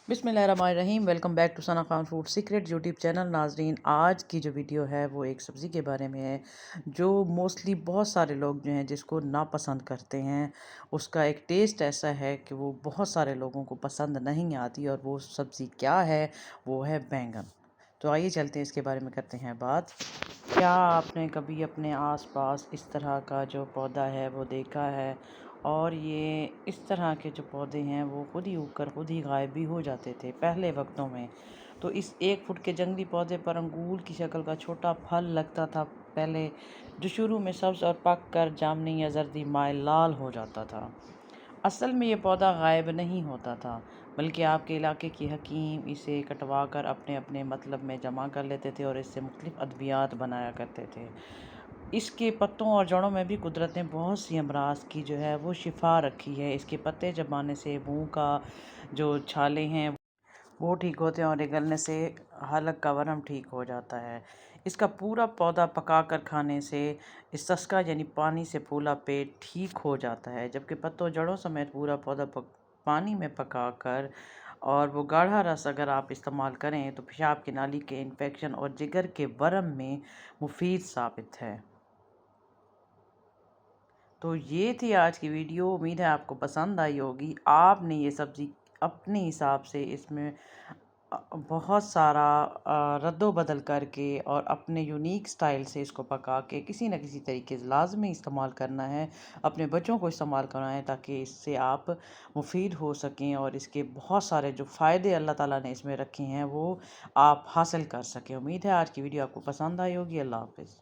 बिस्मिल्लाहिर्रहमानिर्रहीम। Welcome back to Sana Khan food secret YouTube channel. नाजरीन, आज की जो वीडियो है वो एक सब्ज़ी के बारे में है जो मोस्टली बहुत सारे लोग जो हैं जिसको नापसंद करते हैं। उसका एक टेस्ट ऐसा है कि वो बहुत सारे लोगों को पसंद नहीं आती, और वो सब्ज़ी क्या है? वो है बैंगन। तो आइए चलते हैं, इसके बारे में करते हैं बात। क्या आपने कभी अपने आसपास इस तरह का जो पौधा है वो देखा है? और ये इस तरह के जो पौधे हैं वो खुद ही उग कर खुद ही गायब भी हो जाते थे पहले वक्तों में। तो इस 1 फुट के जंगली पौधे पर अंगूर की शक्ल का छोटा फल लगता था पहले, जो शुरू में सब्ज़ और पक कर जामुनी या जर्दी माइल लाल हो जाता था। असल में ये पौधा गायब नहीं होता था, बल्कि आपके इलाके की हकीम इसे कटवा कर अपने अपने मतलब में जमा कर लेते थे और इससे मुख्तलिफ अद्वियात बनाया करते थे। इसके पत्तों और जड़ों में भी कुदरत ने बहुत सी अमराज की जो है वो शिफा रखी है। इसके पत्ते चबाने से मुंह का जो छाले हैं वो ठीक होते हैं, और निगलने से हलक का वरम ठीक हो जाता है। इसका पूरा पौधा पकाकर खाने से इस्तिस्का यानी पानी से फूला पेट ठीक हो जाता है, जबकि पत्तों जड़ों समेत पूरा पौधा पानी में पकाकर और वो गाढ़ा रस अगर आप इस्तेमाल करें तो पेशाब की नाली के इन्फेक्शन और जिगर के वरम में मुफीद साबित है। तो ये थी आज की वीडियो। उम्मीद है आपको पसंद आई होगी। आपने ये सब्ज़ी अपने हिसाब से इसमें बहुत सारा रद्दो बदल करके और अपने यूनिक स्टाइल से इसको पका के किसी न किसी तरीके से लाजमी इस्तेमाल करना है। अपने बच्चों को इस्तेमाल करना है ताकि इससे आप मुफीद हो सकें, और इसके बहुत सारे जो फ़ायदे अल्लाह ताला ने इसमें रखे हैं वो आप हासिल कर सकें। उम्मीद है आज की वीडियो आपको पसंद आई होगी। अल्लाह हाफ़िज़।